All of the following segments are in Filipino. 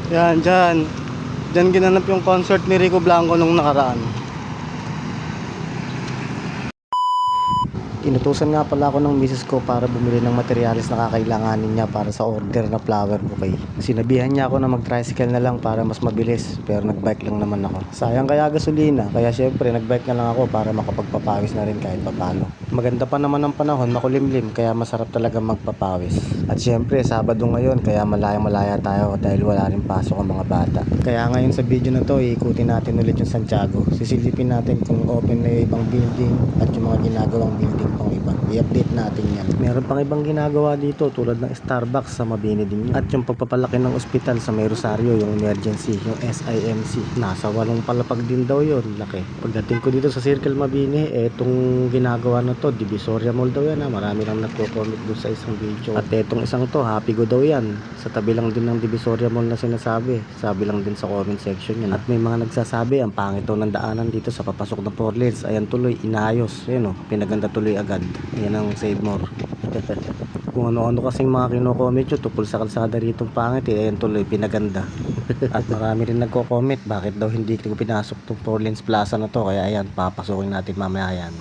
Yan, dyan. Dyan ginanap yung concert ni Rico Blanco nung nakaraan. Inutusan nga pala ako ng misis ko para bumili ng materyales na kakailanganin niya para sa order na flower bouquet. Sinabihan niya ako na mag-tricycle na lang para mas mabilis, pero nagbike lang naman ako. Sayang kaya gasolina, kaya syempre nagbike na lang ako para makapagpapawis na rin kahit papano. Maganda pa naman ang panahon, makulimlim, kaya masarap talaga magpapawis. At syempre Sabado ngayon, kaya malaya tayo dahil wala rin pasok ang mga bata. Kaya ngayon sa video na to, ikutin natin ulit yung Santiago. Sisilipin natin kung open na yung ibang building at yung mga ginagawang building pang iba. I-update natin yan. Meron pang ibang ginagawa dito tulad ng Starbucks sa Mabini din yun. At yung pagpapalaki ng ospital sa May Rosario, yung emergency, yung SIMC. Nasa 8 palapag din daw yun. Laki. Pagdating ko dito sa Circle Mabini, etong ginagawa na to, Divisoria Mall daw yan ha. Marami nang nagko-comment doon sa isang video. At etong isang to, Happy Go daw yan. Sa tabi lang din ng Divisoria Mall na sinasabi. Sabi lang din sa comment section yan. At may mga nagsasabi, ang pangit daw ng daanan dito sa papasok ng 4 lanes. Ayan tuloy, inayos. Ayan o, pinaganda tuloy agad. Ayan ang save more. Kung ano-ano kasing mga kino-comment yun tungkol sa kalsada rito pangit eh. Ayan tuloy, pinaganda. At marami rin nagko-comment, bakit daw hindi ko pinasok tong 4 lanes plaza na to. Kaya ayan, papasukin natin mamaya yan.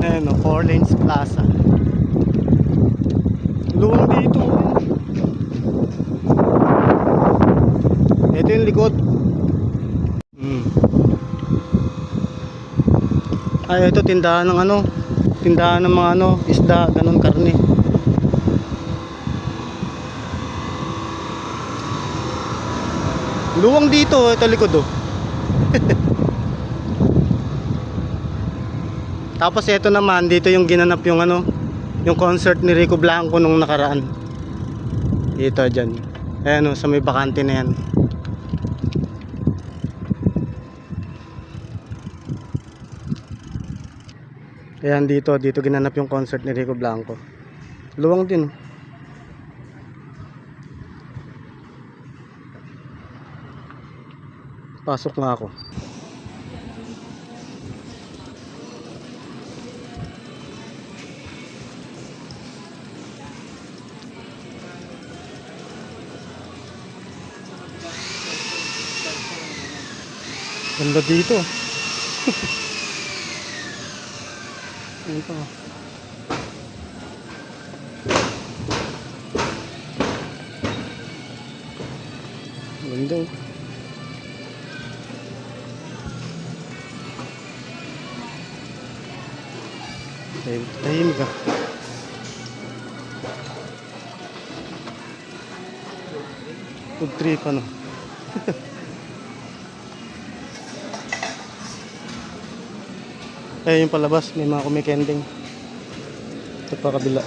Ayan o, 4 lanes plaza. Luwang dito. Ito yung likod. Ay, ito tindahan ng ano, tindahan ng mga ano, isda, ganun, karne. Luwang dito, ito likod oh. Tapos ito naman, dito yung ginanap yung ano, yung concert ni Rico Blanco nung nakaraan. Dito dyan. Ayan o, sa may bakante na yan. Ayan dito ginanap yung concert ni Rico Blanco. Luwang din. Pasok nga ako. Ganda dito. Ito. Ganda. Tahimik ka. Food trip ano. Ayun yung palabas, may mga kumikending. Ito pa kabila.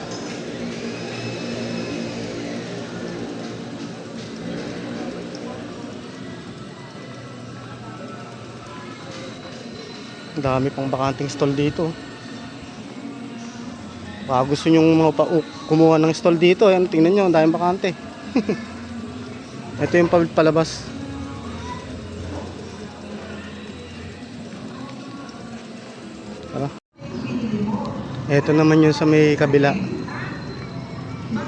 Dami pang bakanting stall dito. Baka gusto nyo mga kumuha ng stall dito. Ayan, tingnan nyo, ang daming bakante. Ito yung palabas. Ito naman yung sa may kabila.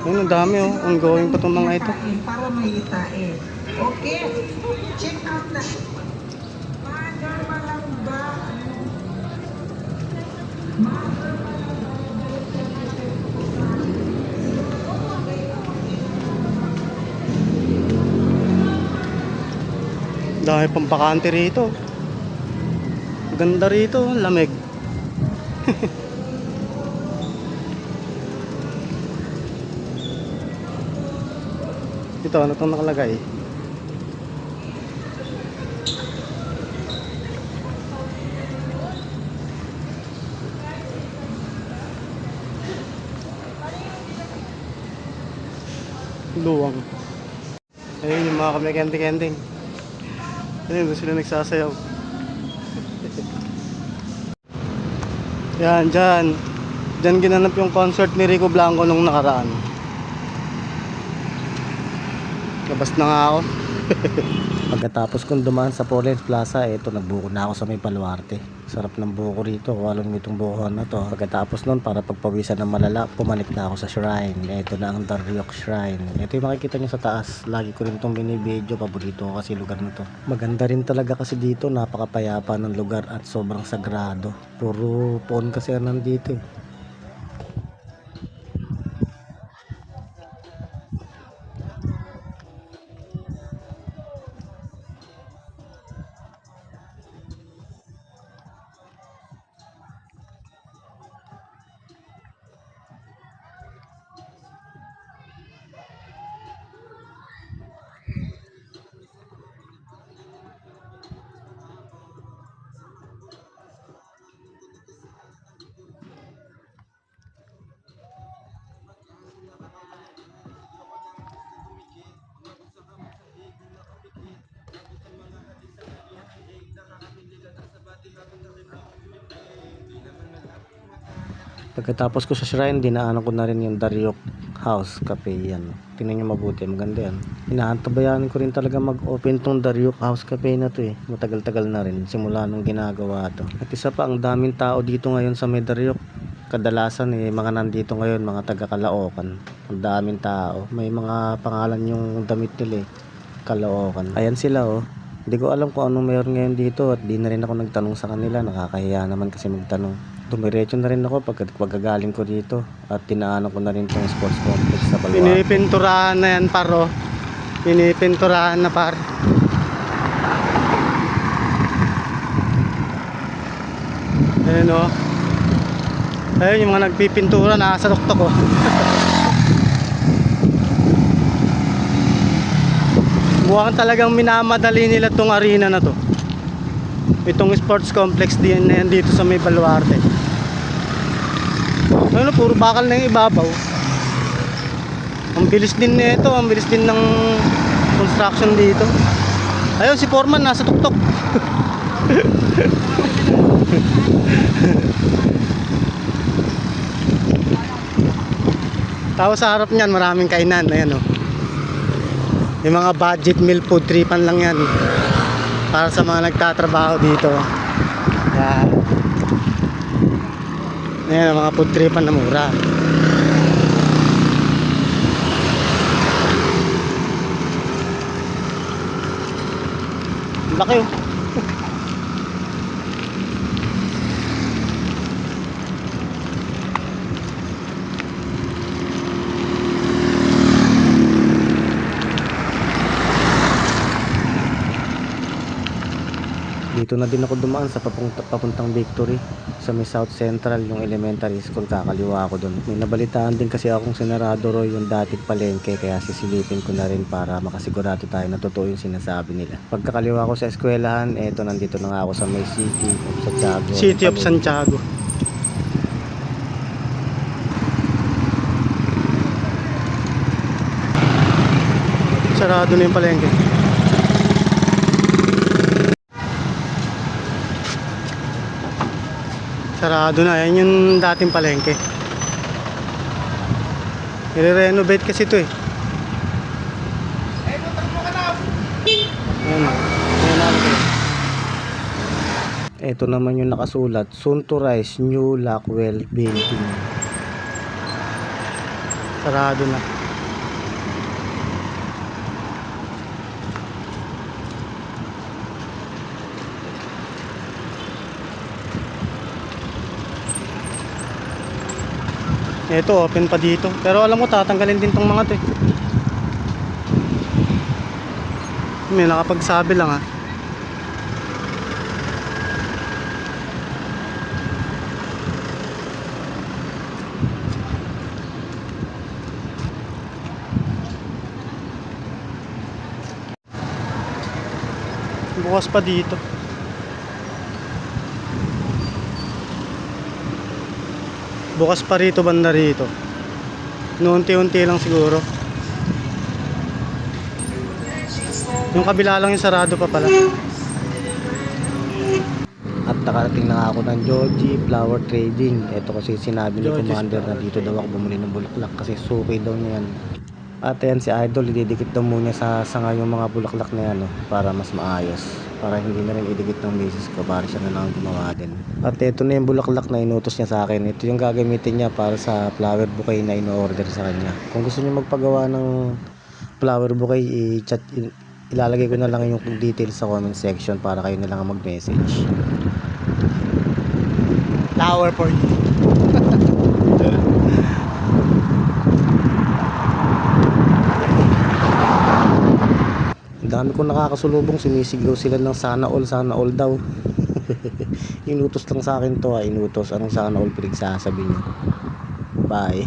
Ayun, ang dami oh. Ongoing pa itong mga ito. Para mayitain. Okay. Check out na. Maga lang ba? Dami pang bakante rito. Ganda rito, lamig. Ito, ano itong nakalagay? Luwang. Ayun yung mga kamikending-kending. Ayun, doon sila nagsasayaw. Yan, dyan. Diyan ginanap yung concert ni Rico Blanco nung nakaraan. Labas na nga ako. Pagkatapos kong dumaan sa Foreign Plaza, eto nagbuko na ako sa may Baluarte. Sarap ng buko rito, walang itong bukuhan na to. Pagkatapos nun, para pagpawisan ng malala, pumanik na ako sa shrine. Eto na ang Daryok Shrine. Eto yung makikita nyo sa taas. Lagi ko rin itong binibideo, paborito ko kasi lugar na to. Maganda rin talaga kasi dito, napakapayapa ng lugar at sobrang sagrado. Puro phone kasi nandito eh. Pagkatapos ko sa shrine, dinaanan ko na rin yung Daryok House Cafe. Yan, tingnan nyo mabuti, maganda yan. Inaantabayanan ko rin talaga mag-open tong Daryok House Cafe na to eh. Matagal-tagal na rin simula nung ginagawa to. At isa pa, ang daming tao dito ngayon sa may Daryok. Kadalasan eh, mga nandito ngayon, mga taga Caloocan. Ang daming tao, may mga pangalan yung damit nila eh, Caloocan. Ayan sila oh. Hindi ko alam kung anong meron ngayon dito at di na rin ako nagtanong sa kanila. Nakakahiya naman kasi magtanong. Dumiretso na rin ako pagkagaling ko dito at tinaanan ko na rin itong sports complex sa Baluarte. Pinipinturahan na yan paro. Pinipinturahan na par. Ayun o. Ayun yung mga nagpipintura na sa tuktok o. Mukhang talagang minamadali nila tong arena na to. Itong sports complex din na yan dito sa may Baluarte. Ano, puro bakal na yung ibabaw. Ang bilis din nito, ang bilis din ng construction dito. Ayun, si Foreman nasa tuktok. Tapos sa harap niyan, maraming kainan. Ayan o. Yung mga budget meal food tripan lang yan. Para sa mga nagtatrabaho dito. Yan. Ayan, mga food tripan na mura. Laki oh. Dito na din ako dumaan sa papuntang Victory sa may South Central, yung elementary school, kakaliwa ako doon. May nabalitaan din kasi akong sinarado ro yung dating palengke, kaya sisilipin ko na rin para makasigurado tayo na totoo yung sinasabi nila. Pagkakaliwa ko sa eskwelahan, eto nandito na nga ako sa may City of Santiago. City of Santiago. Sarado na yung palengke. Sarado na, yan yung dating palengke. I-renovate kasi ito eh. Ayan, ayan natin. Ito naman yung nakasulat, soon to rise, new Lockwell building. Sarado na. Ito, open pa dito. Pero alam mo, tatanggalin din tong mga to eh. May nakapagsabi lang ha. Bukas pa dito. Bukas pa rito, banda rito. Unti-unti lang siguro. Yung kabila lang yung sarado pa pala. At nakarating na nga ako ng Georgie Flower Trading. Ito kasi sinabi ni Georgie's Commander na Flower dito daw ako bumili ng bulaklak kasi suki daw niya yan. At ayan si Idol, ididikit daw muna sa sanga yung mga bulaklak na yan, para mas maayos. Para hindi na rin idikit ng misis ko, para siya na lang gumawa din. At ito na yung bulaklak na inutos niya sa akin. Ito yung gagamitin niya para sa flower bouquet na ino-order sa kanya. Kung gusto niyo magpagawa ng flower bouquet, ilalagay ko na lang yung details sa comment section para kayo na lang ang mag-message. Flower for you. Ang dami kong nakakasulubong, sumisigaw sila ng sana all daw. Inutos lang sa akin to, inutos. Anong sana all pinagsasabi niyo? Bye.